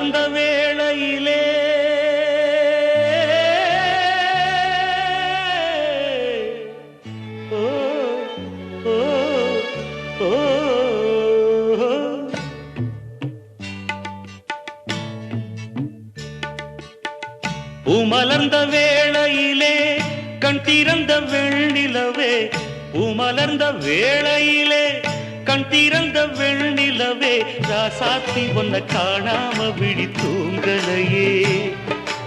மலர்ந்த வேளையிலே பூமலர்ந்த வேளையிலே கண் திறந்த வெண்ணிலவே பூமலர்ந்த வேளையிலே கண் திறந்த வெண்ணிலவே ராசாத்தி ஒன்ன காணாம விழி தூங்கலையே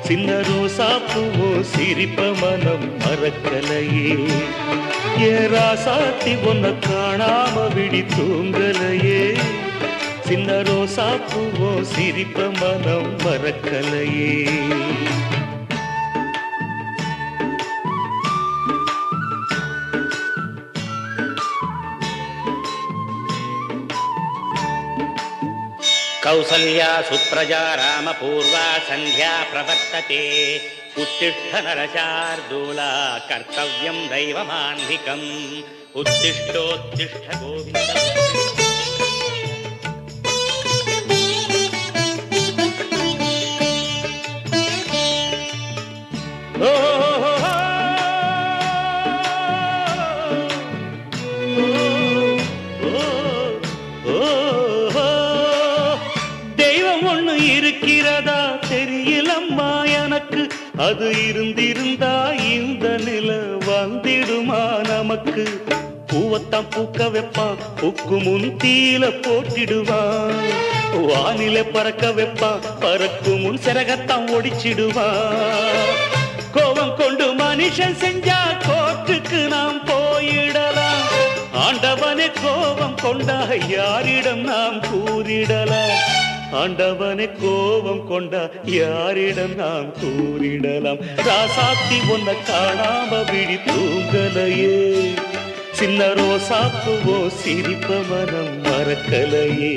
சின்ன ரோசா பூவோ சிரிப்ப மனம் மறக்கலையே ஏ ராசாத்தி ஒன்ன காணாம விழி தூங்கலையே சின்ன ரோசா பூவோ சிரிப்ப மனம் மறக்கலையே कौसल्या सुप्रजा रामपूर्वा संध्या प्रवर्तते उत्तिष्ठ नरशार्दूला कर्तव्यं दैवमान्धिकम् उत्तिष्ठोत्तिष्ठ गोविन्द இருக்கிறதா தெரியலம்மா எனக்கு அது இருந்திருந்தா இந்த நில வந்திடுமா நமக்கு பூவத்தான் பூக்க வைப்பான் பூக்கு முன் தீல போட்டிடுவான் வானில பறக்க வைப்பான் பறக்கும் முன் சிறகத்தான் ஒடிச்சிடுவான் கோபம் கொண்டு மனுஷன் செஞ்சா கோர்ட்டுக்கு நாம் போயிடலாம் ஆண்டவனே கோபம் கொண்டா யாரிடம் நாம் கூறிடலாம் ஆண்டவனை கோபம் கொண்டா யாரிடம் நாம் கூறிடலாம் ராசாத்தி ஒன்ன காணாம விழி தூங்கலையே சின்ன ரோசாப்புவோ சிரிப்ப மனம் மறக்கலையே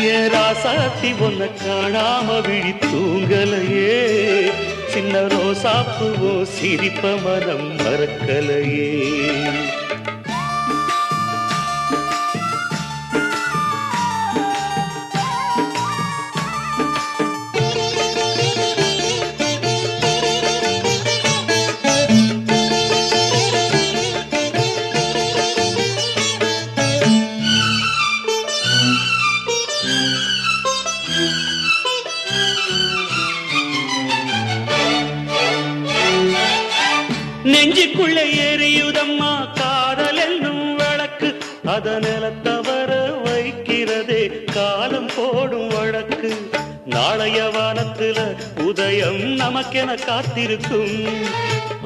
ஏ ராசாத்தி ஒன்ன காணாம விழி தூங்கலையே சின்ன ரோசாப்புவோ சிரிப்ப மனம் மறக்கலையே நெஞ்சுக்குள்ளே எரியுதம்மா காதல் என்னும் வழக்கு அதனில தவற வைக்கிறதே காலம் போடும் வழக்கு நாளைய வானத்துல உதயம் நமக்கென காத்திருக்கும்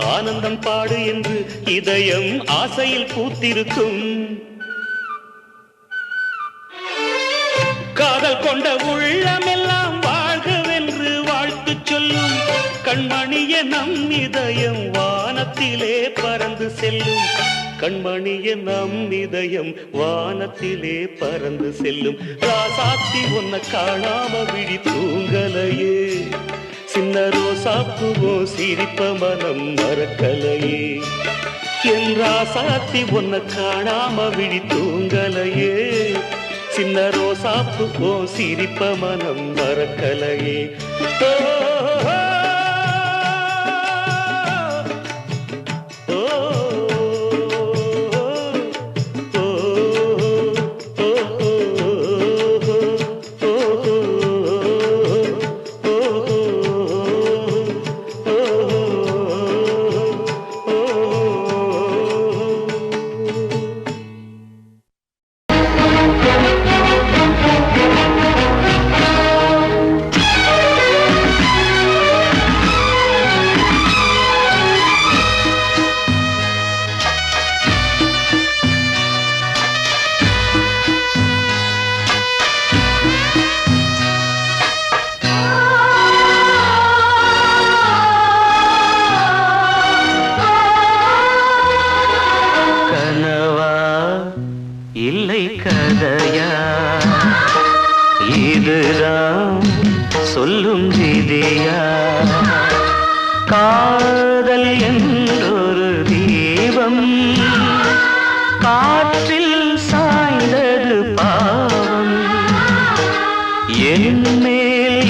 ஆனந்தம் பாடு என்று இதயம் ஆசையில் பூத்திருக்கும் காதல் கொண்ட உள்ளமெல்லாம் வாழ்கவென்று வாழ்த்து சொல்லும் கண்மணிய நம் இதயம் வானத்திலே பறந்து செல்லும் கண்மணிய நம் இதயம் வானத்திலே பறந்து செல்லும் ராசாத்தி ஒன்ன காணாம விழி தூங்கலையே சின்ன ரோசாப்புவோ சிரிப்ப மனம் மறக்கலையே என் ராசாத்தி ஒன்ன காணாம விழி தூங்கலையே சின்ன ரோசாப்புவோ சிரிப்ப மனம் மறக்கலையே இல்லை கதையா இதுதான் சொல்லும் விதியா காதல் என்றொரு தீபம் காற்றில் சாய்ந்தது பாவம் என் மேல்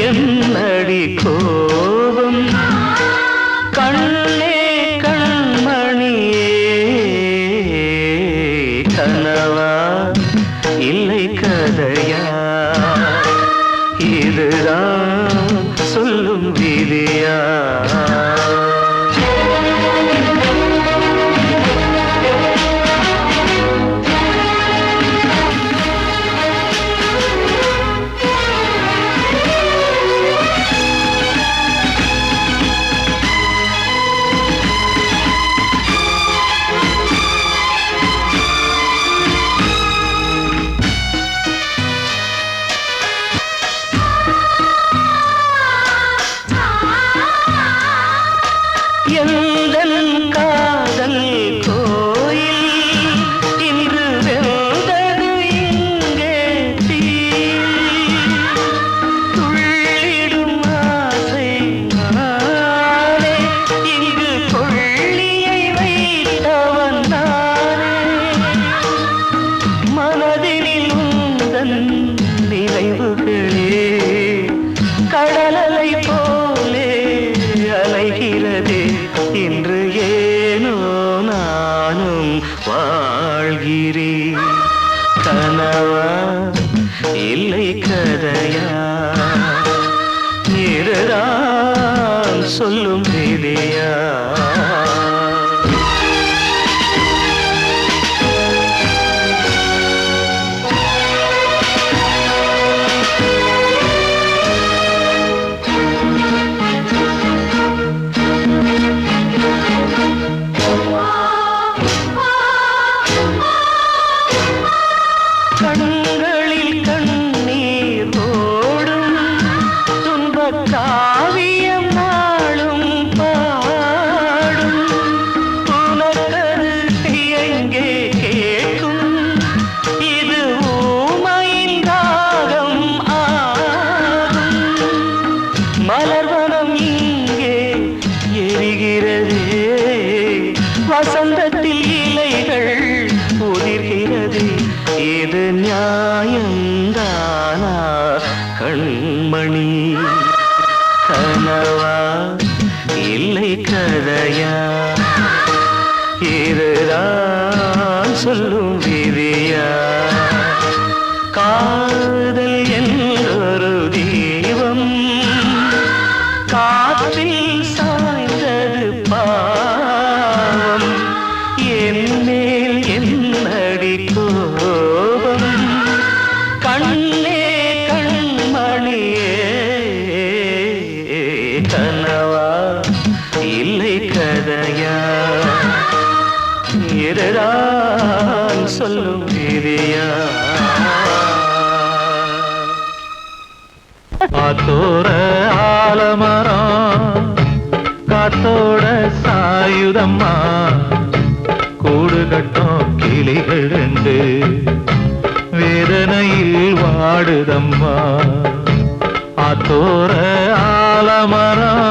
விதியா எந்தன் காதல் கோயில் இன்று வெந்தது இங்கே தீ துள்ளிடும் ஆசை நானே இங்கு கொள்ளியை வைத்தவன் நானே மனதினில் உந்தன் நினைவுகளே கடலலை போலே அலைகிறதே இன்று ஏனோ நானும் வாழ்கிறேன் கனவா இல்லை கதையா இதுதான் சொல்லும் விதியா கண்களில் கண்ணீர் ஓடும் துன்பக் காவியம் நாளும் பாடும் உனக்கது எங்கே கேட்கும் இது ஊமையின் தாகம் ஆகும் மலர்வனம் இங்கே எரிகிறதே வசந்தத்தில் இலைகள் உதிர்கிறது இது நியாயந்தானா கண்மணி கனவா இல்லை கதையா இதுதான் சொல்லும் விதியா காதல் என்றொரு தீபம் காற்றில் சாய்ந்தது பாவம் என்னேல் என்னடி கோபம் கண்ணே கண்மணியே கனவா இல்லை கதையா இதுதான் சொல்லும் விதியா காத்தோர ஆலமரம் காத்தோட சாயுதம்மா கூடு கட்டும் கிளிகள் ரெண்டு வேதனையில் வாடுதம்மா ஆத்தோர ஆலமரம்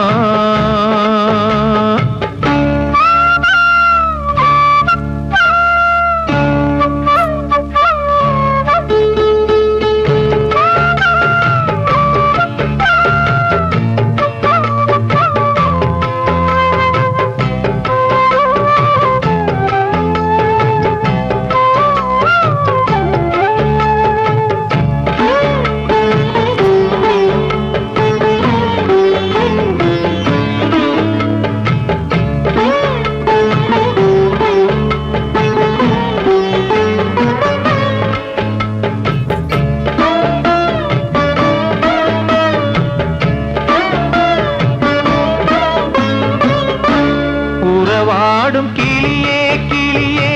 பாடும் கிளியே கிளியே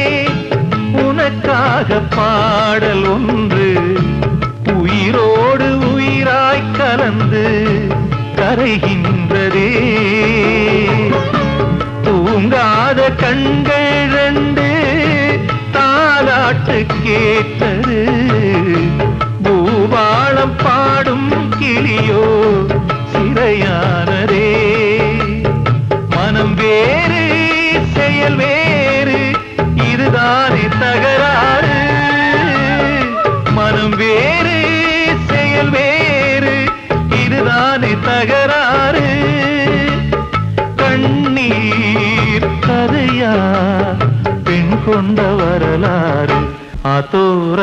உனக்காக பாடல் ஒன்று உயிரோடு உயிராய் கலந்து கரைகின்றதே தூங்காத கண்கள் ரெண்டு தாலாட்டு கேட்டது பூபாளம் பாடும் கிளியோ சிறையானதே மனம் வேறு செயல் வேறு இதுதானே தகராறு மனம் வேறு செயல் வேறு இதுதானே தகராறு கண்ணீர் கதையா பெண் கொண்ட வரலாறு ஆத்தோர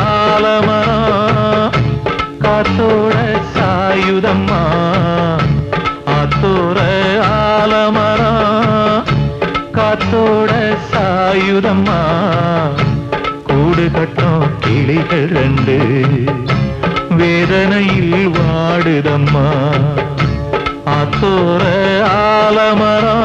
ஆலமரம் காத்தோட சாயுதம்மா ஆத்தோர காத்தோட சாயுதம்மா கூடு கட்டும் கிளிகள் ரெண்டு வேதனையில் வாடுதம்மா ஆத்தோர ஆலமரம்.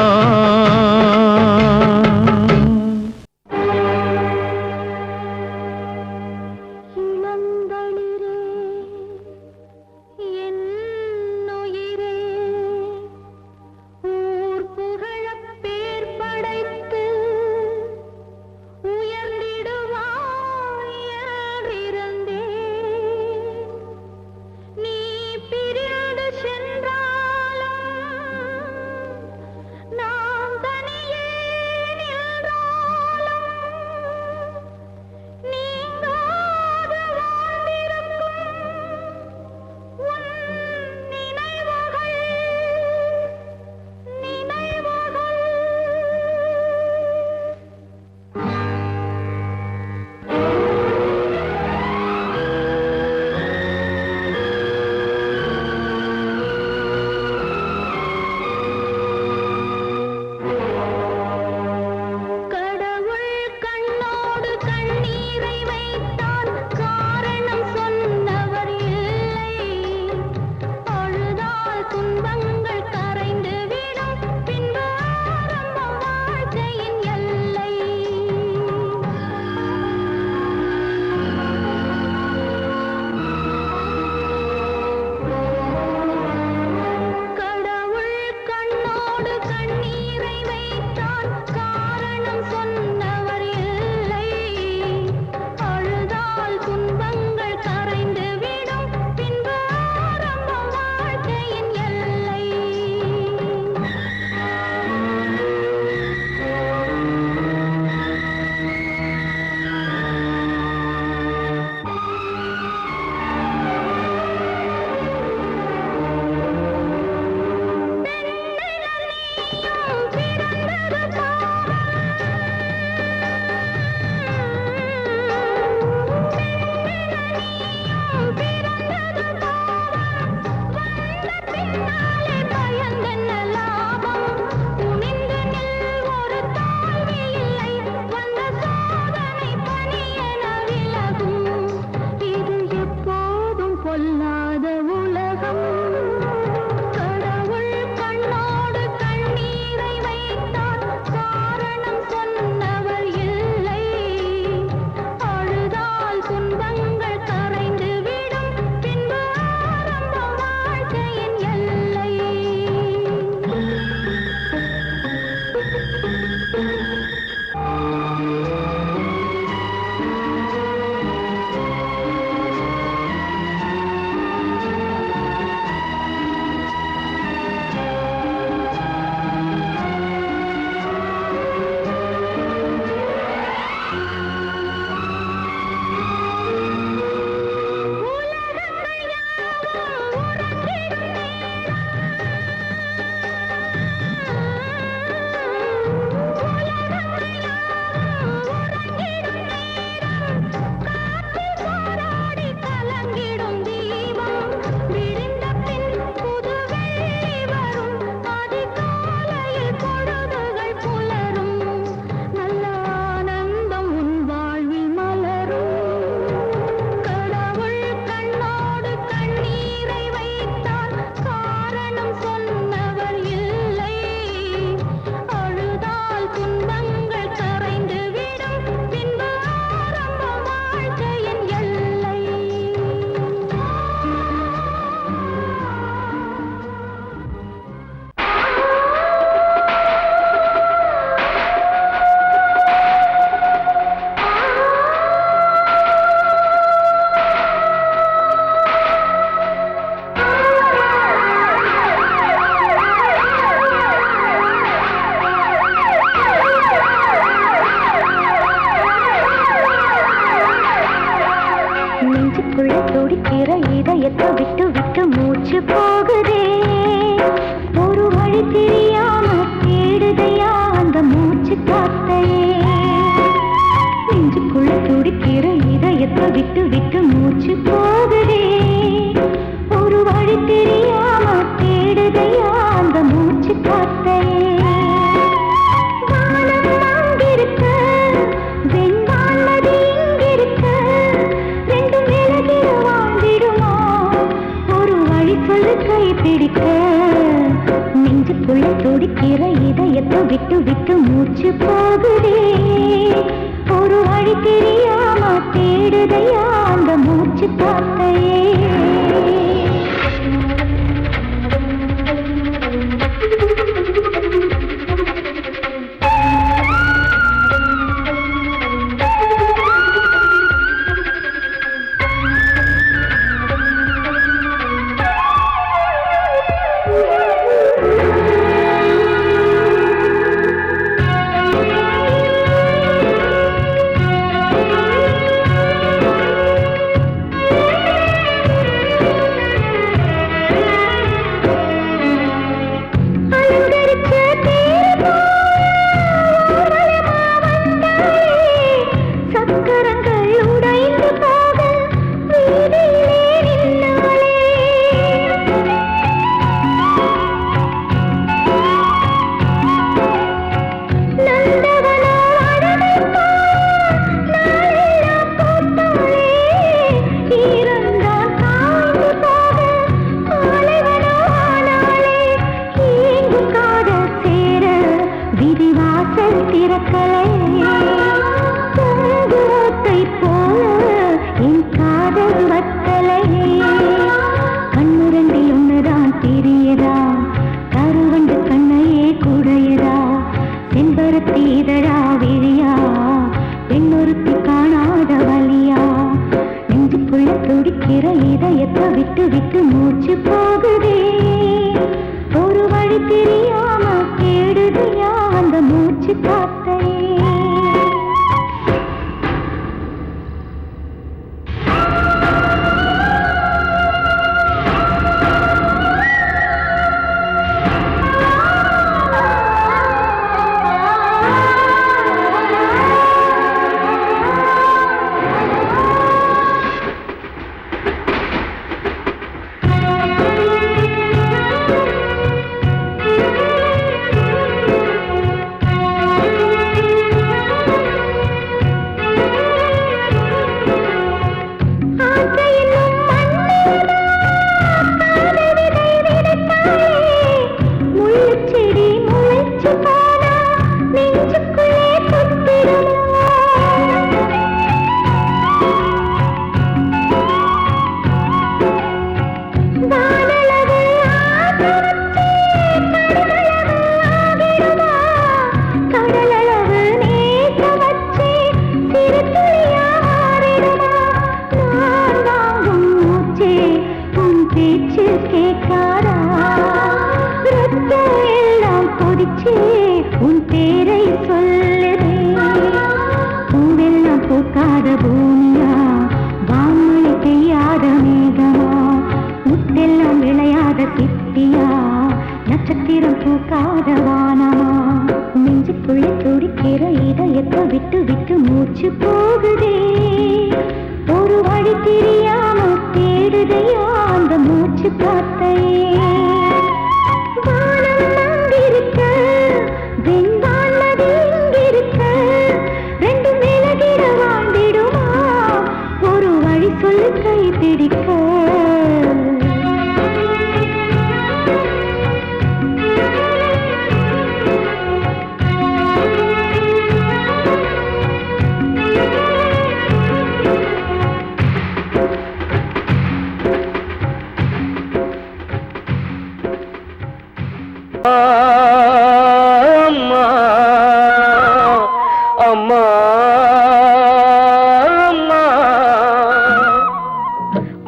தேடுதையா அந்த மூச்சு காத்தையே வானம் துடிக்கிற இதயத்தை விட்டு விட்டு மூச்சு போகுதே ஒரு வழி தெரியாம தேடுதையா அந்த மூச்சு காத்தையே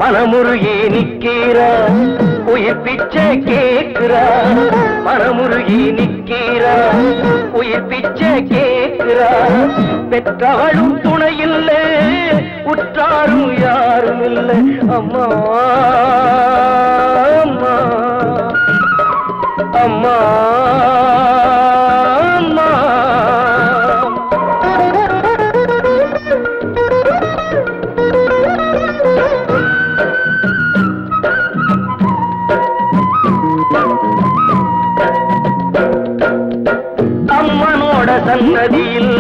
மனமுருகி நிக்கிறா உயிர் பிச்சை கேட்கிறா மனமுருகி நிக்கிறா உயிர் பிச்சை கேட்கிறா பெற்றவளும் துணை இல்லை உற்றாரும் யாரும் இல்லை அம்மா அம்மா அம்மா சன்னதியில்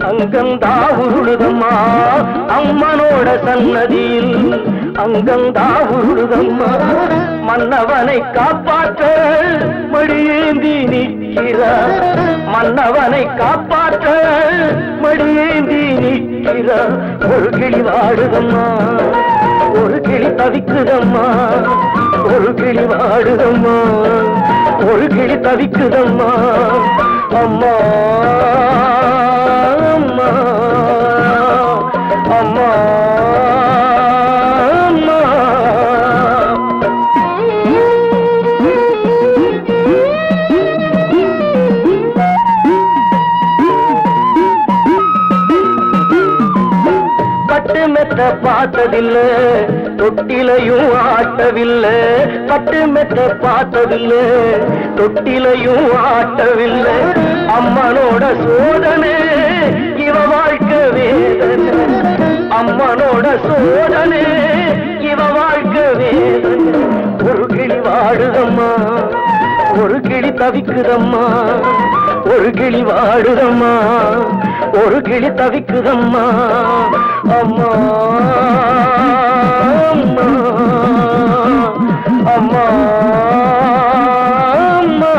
அங்கந்தா உருளுதம்மா அம்மனோட சன்னதியில் அங்கந்தா உருளுதம்மா மன்னவனை காப்பாற்ற மடியேந்தி நிற்கிறார் மன்னவனை காப்பாற்ற மடியேந்தி நிற்கிறார் ஒரு கிளி வாடுதம்மா ஒரு கிளி தவிக்குதம்மா ஒரு கிளி வாடுதம்மா ஒரு கிளி தவிக்குதம்மா அம்மா அம்மா அம்மா அம்மா பட்டு மெத்த பார்த்ததில்ல தொட்டிலையும் ஆட்டவில்லை பட்டு மெத்த பார்த்ததில்லை தொட்டிலையும் ஆட்டவில்லை அம்மனோட சோதனை இவ வாழ்க்கை வேதனை அம்மனோட சோதனை இவ வாழ்க்கை வேதனை ஒரு கிளி வாடுதம்மா ஒரு கிளி தவிக்குதம்மா ஒரு கிளி வாடுதம்மா ஒரு கிளி தவிக்குதம்மா அம்மா அம்மா அம்மா அம்மா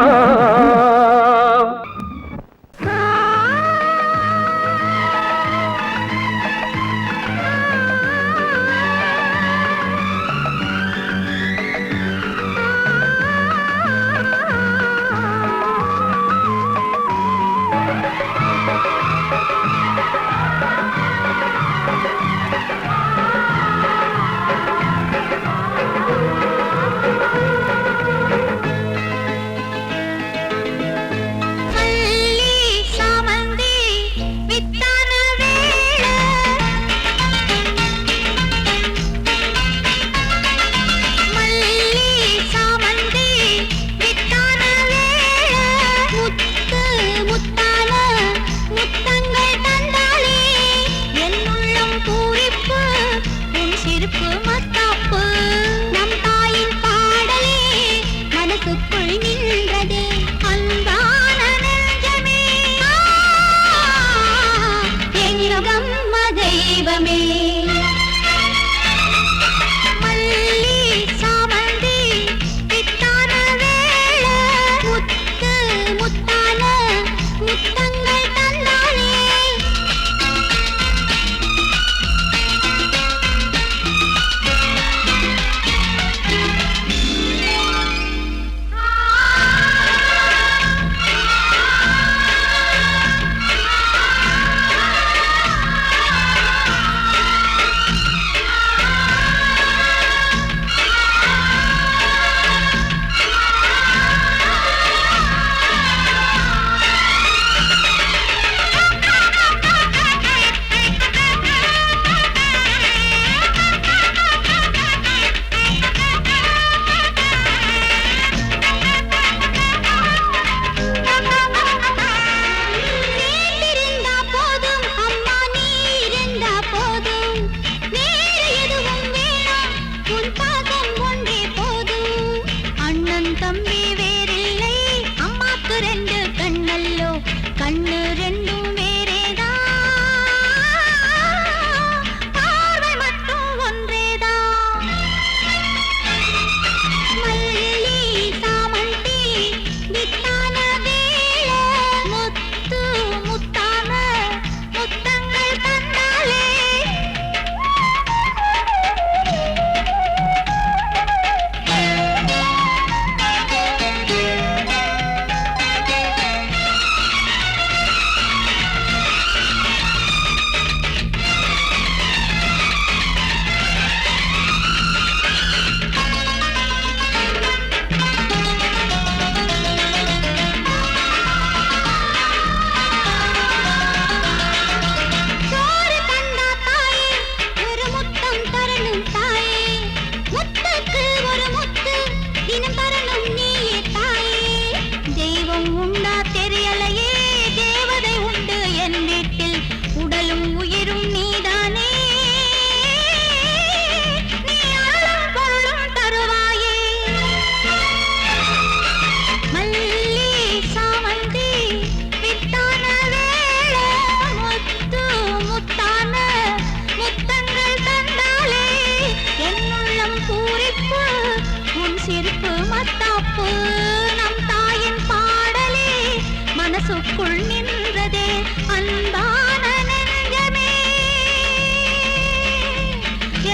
நெஞ்சுக்குள் நின்றதே அன்பான நெஞ்சமே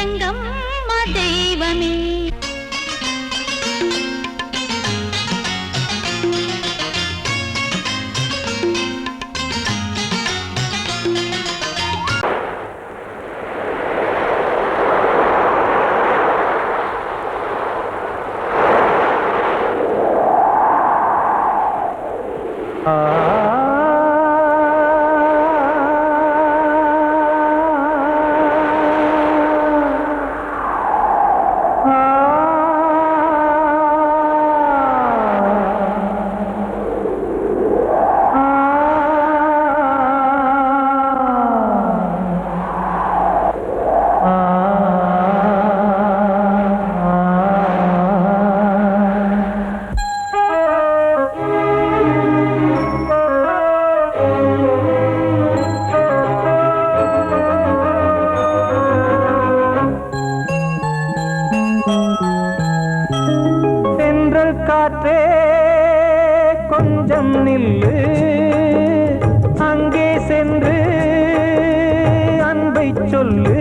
எங்கம்மா தெய்வமே. காற்றே கொஞ்சம் நில்லு, அங்கே சென்று அன்பை சொல்லு.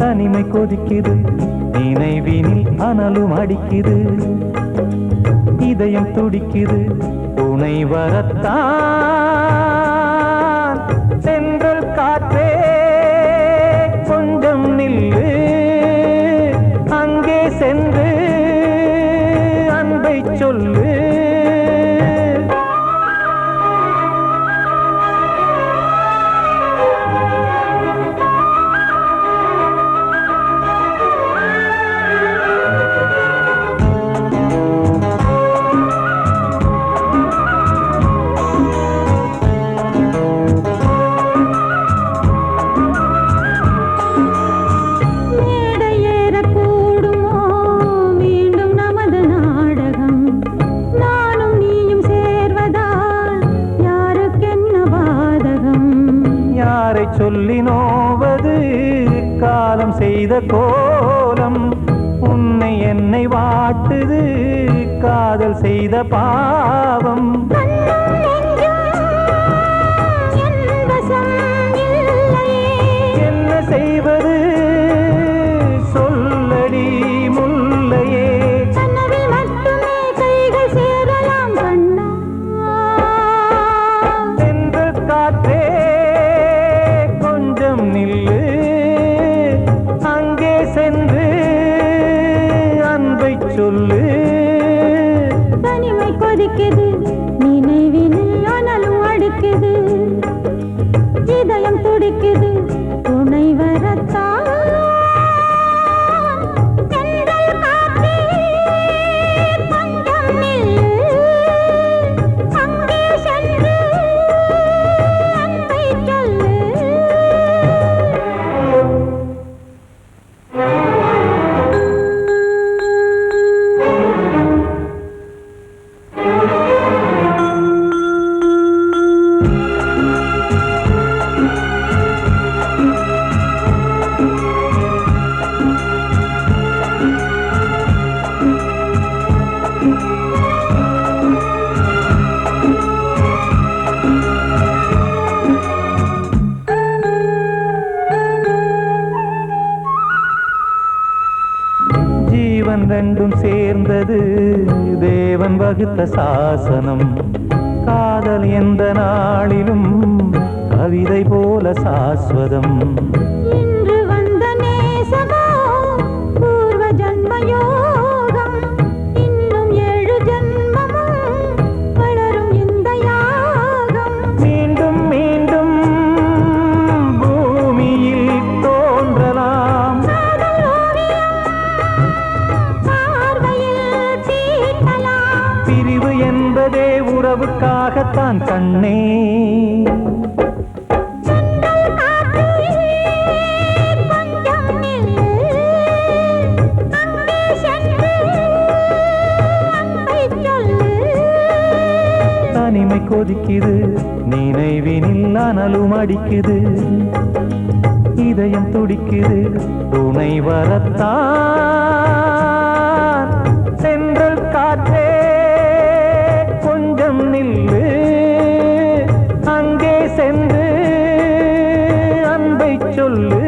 தனிமை கொதிக்குது, நினைவினில் அனலும் அடிக்குது, இதயம் துடிக்குது துணை வரத்தான். சென்றல் காற்றே கொஞ்சம் நில்லு, அங்கே சென்று அன்பை சொல்லு. சொல்லி நோவது காலம் செய்த கோலம், உன்னை என்னை வாட்டுது காதல் செய்த பாவம். என்ன செய்வது சொல்லடி முல்லையே, சென்று காற்றே நில்லு, அங்கே சென்று அன்பை சொல்லு. தனிமை கொதிக்குது, நினைவினில் அனலும் அடிக்குது, இதயம் துடிக்குது துணை வரத்தான். ஜீவன் ரெண்டும் சேர்ந்தது தேவன் வகுத்த சாசனம். காதல் எந்த நாளிலும் கவிதை போல சாஸ்வதம். இன்று வந்த நேசமோ பூர்வ ஜன்மயோகம், இன்னும் 7 ஜன்மமும் வளரும் இந்த யாகம். மீண்டும் மீண்டும் பூமியில் தோன்றலாம், பிரிவு என்பதே உறவுக்காகத்தான் கண்ணே. தனிமை கொதிக்குது, நினைவினில் அனலும் அடிக்குது, இதயம் துடிக்குது துணை வரத்தான். சென்றல் காற்றே கொஞ்சம் நில்லு, சென்று அன்பை சொல்லு